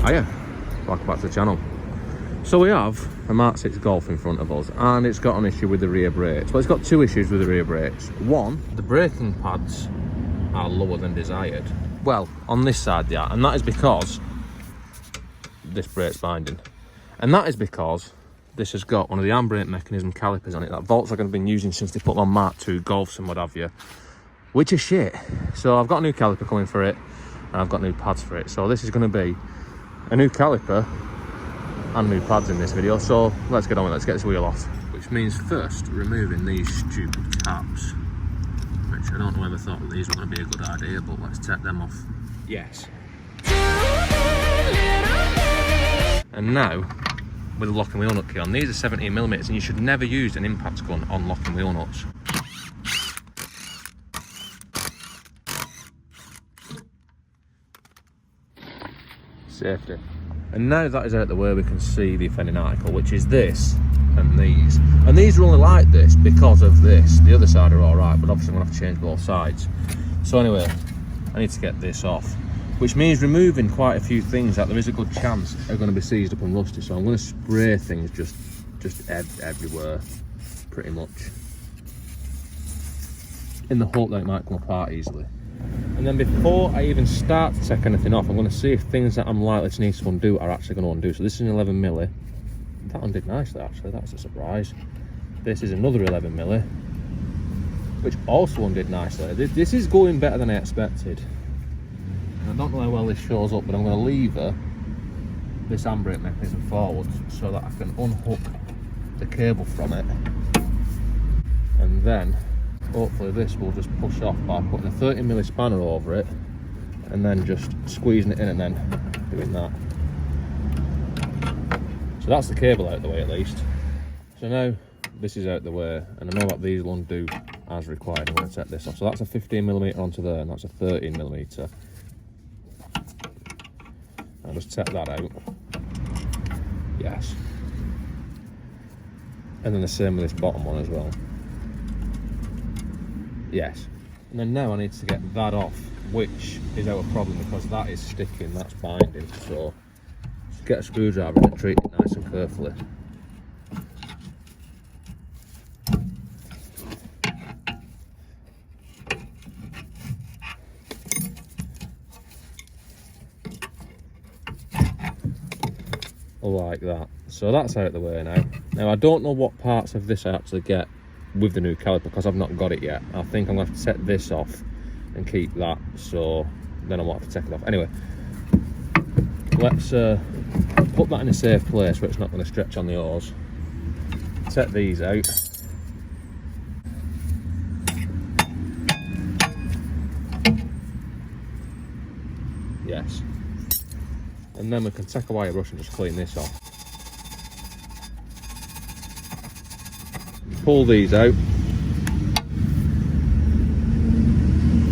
Hiya, welcome back to the channel. So we have a MK6 Golf in front of us, and it's got an issue with the rear brakes. Well, it's got two issues with the rear brakes. One, the braking pads are lower than desired. Well, on this side they are, and that is because this brake's binding. And that is because this has got one of the handbrake mechanism calipers on it that Volkswagen have been using since they put them on Mark II Golfs and what have you, which is shit. So I've got a new caliper coming for it, and I've got new pads for it. So this is going to be a new caliper and new pads in this video. So let's get on with it. Let's get this wheel off. Which means first removing these stupid caps, which I don't know whether I thought that these were going to be a good idea, but let's take them off. Yes. And now with the locking wheel nut key on, these are 17mm, and you should never use an impact gun on locking wheel nuts. Safety. And now that is out the way, we can see the offending article, which is this and these. And these are only like this because of this. The other side are alright, but obviously I'm going to have to change both sides. So anyway, I need to get this off, which means removing quite a few things that there is a good chance are going to be seized up and rusty. So I'm going to spray things just everywhere, pretty much, in the hope that it might come apart easily. And then before I even start to take anything off, I'm going to see if things that I'm likely to need to undo are actually going to undo. So this is an 11mm. That undid nicely, actually. That's a surprise. This is another 11mm, which also undid nicely. This is going better than I expected. And I don't know how well this shows up, but I'm going to lever this handbrake mechanism forward so that I can unhook the cable from it. And then hopefully this will just push off by putting a 30mm spanner over it and then just squeezing it in and then doing that. So that's the cable out of the way at least. So now this is out the way, and I know that these will undo as required. I'm going to take this off. So that's a 15mm onto there, and that's a 13mm. I'll just take that out. Yes. And then the same with this bottom one as well. Yes. And then now I need to get that off, which is our problem because that is sticking, that's binding. So just get a screwdriver and treat it nice and carefully. Like that. So that's out of the way now. Now I don't know what parts of this I actually get with the new caliper because I've not got it yet. I think I'm going to have to set this off and keep that, so then I won't have to take it off. Anyway, let's put that in a safe place where it's not going to stretch on the hose. Set these out. Yes. And then we can take a wire brush and just clean this off. Pull these out.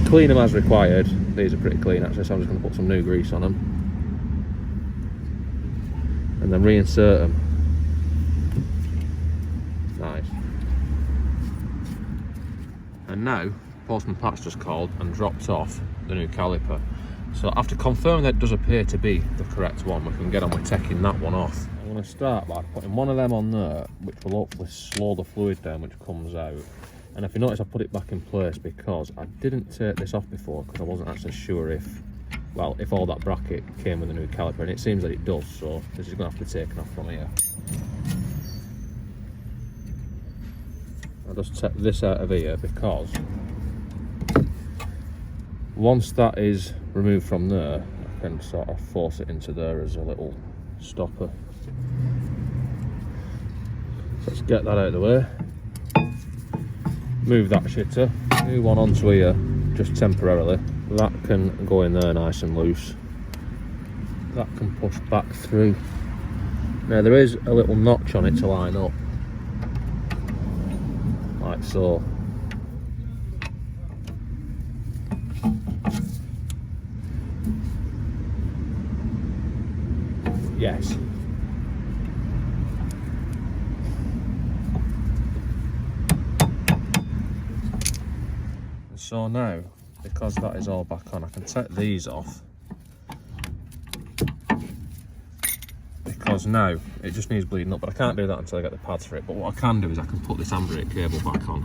Clean them as required. These are pretty clean actually, so I'm just going to put some new grease on them. And then reinsert them. Nice. And now, Postman Pat's just called and dropped off the new caliper. So after confirming that it does appear to be the correct one, we can get on with taking that one off. I'm going to start by putting one of them on there, which will hopefully slow the fluid down which comes out. And if you notice, I put it back in place because I didn't take this off before because I wasn't actually sure if all that bracket came with the new caliper, and it seems that it does, so this is going to have to be taken off from here. I'll just take this out of here because once that is removed from there, I can sort of force it into there as a little stopper. So let's get that out of the way. Move that shitter. New one onto here, just temporarily. That can go in there nice and loose. That can push back through. Now there is a little notch on it to line up, like so. Yes. So now, because that is all back on, I can take these off because now it just needs bleeding up, but I can't do that until I get the pads for it. But what I can do is I can put this handbrake cable back on,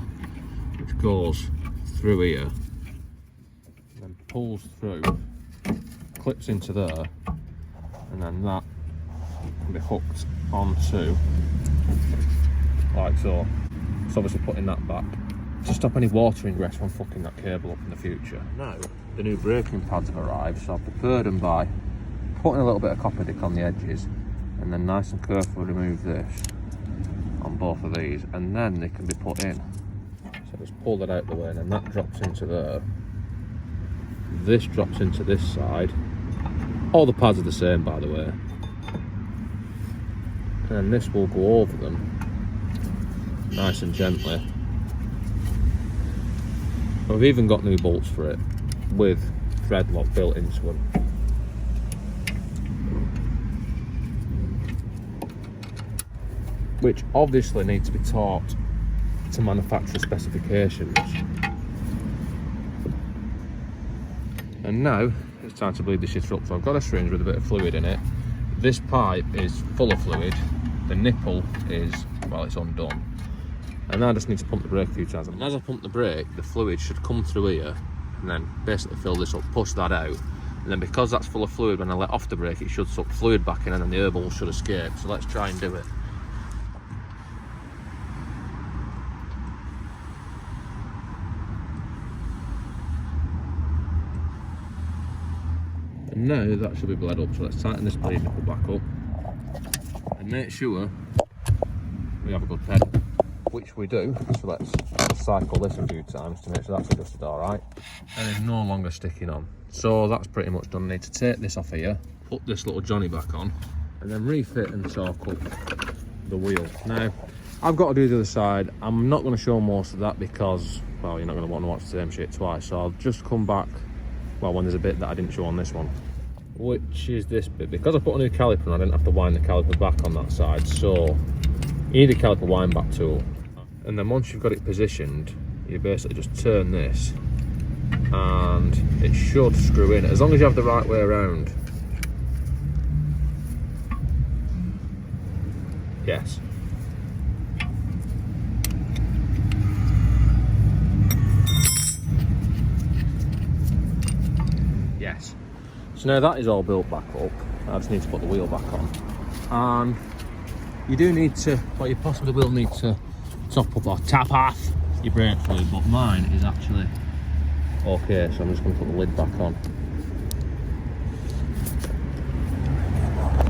which goes through here, and then pulls through, clips into there, and then that can be hooked onto, like so. So obviously putting that back to stop any water ingress from fucking that cable up in the future. Now, the new braking pads have arrived, so I've prepared them by putting a little bit of copper dick on the edges, and then nice and carefully remove this on both of these, and then they can be put in. So just pull that out of the way, and then that drops into there. This drops into this side. All the pads are the same, by the way. And then this will go over them, nice and gently. I've even got new bolts for it, with thread lock built into them. Which obviously need to be taught to manufacturer specifications. And now it's time to bleed this shit up. So I've got a syringe with a bit of fluid in it. This pipe is full of fluid. The nipple is, well, it's undone. And now I just need to pump the brake a few times. And as I pump the brake, the fluid should come through here and then basically fill this up, push that out. And then because that's full of fluid, when I let off the brake, it should suck fluid back in and then the air bubble should escape. So let's try and do it. And now that should be bled up, so let's tighten this bleed nipple back up and make sure we have a good pedal, which we do. So let's cycle this a few times to make sure that's adjusted all right, and it's no longer sticking on. So that's pretty much done. I need to take this off here, put this little Johnny back on, and then refit and torque up the wheel. Now I've got to do the other side. I'm not going to show most of that because, well, you're not going to want to watch the same shit twice, so I'll just come back, well, when there's a bit that I didn't show on this one, which is this bit. Because I put a new caliper on, I didn't have to wind the caliper back on that side, so you need a caliper wind back tool. And then once you've got it positioned, you basically just turn this and it should screw in, as long as you have the right way around. Yes. Yes. So now that is all built back up, I just need to put the wheel back on. And you do need to, well, you possibly will need to top up or tap off your brake fluid, but mine is actually okay, so I'm just going to put the lid back on.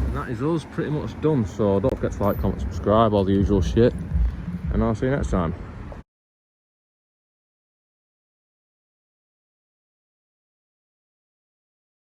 And that is us pretty much done, so don't forget to like, comment, subscribe, all the usual shit, and I'll see you next time.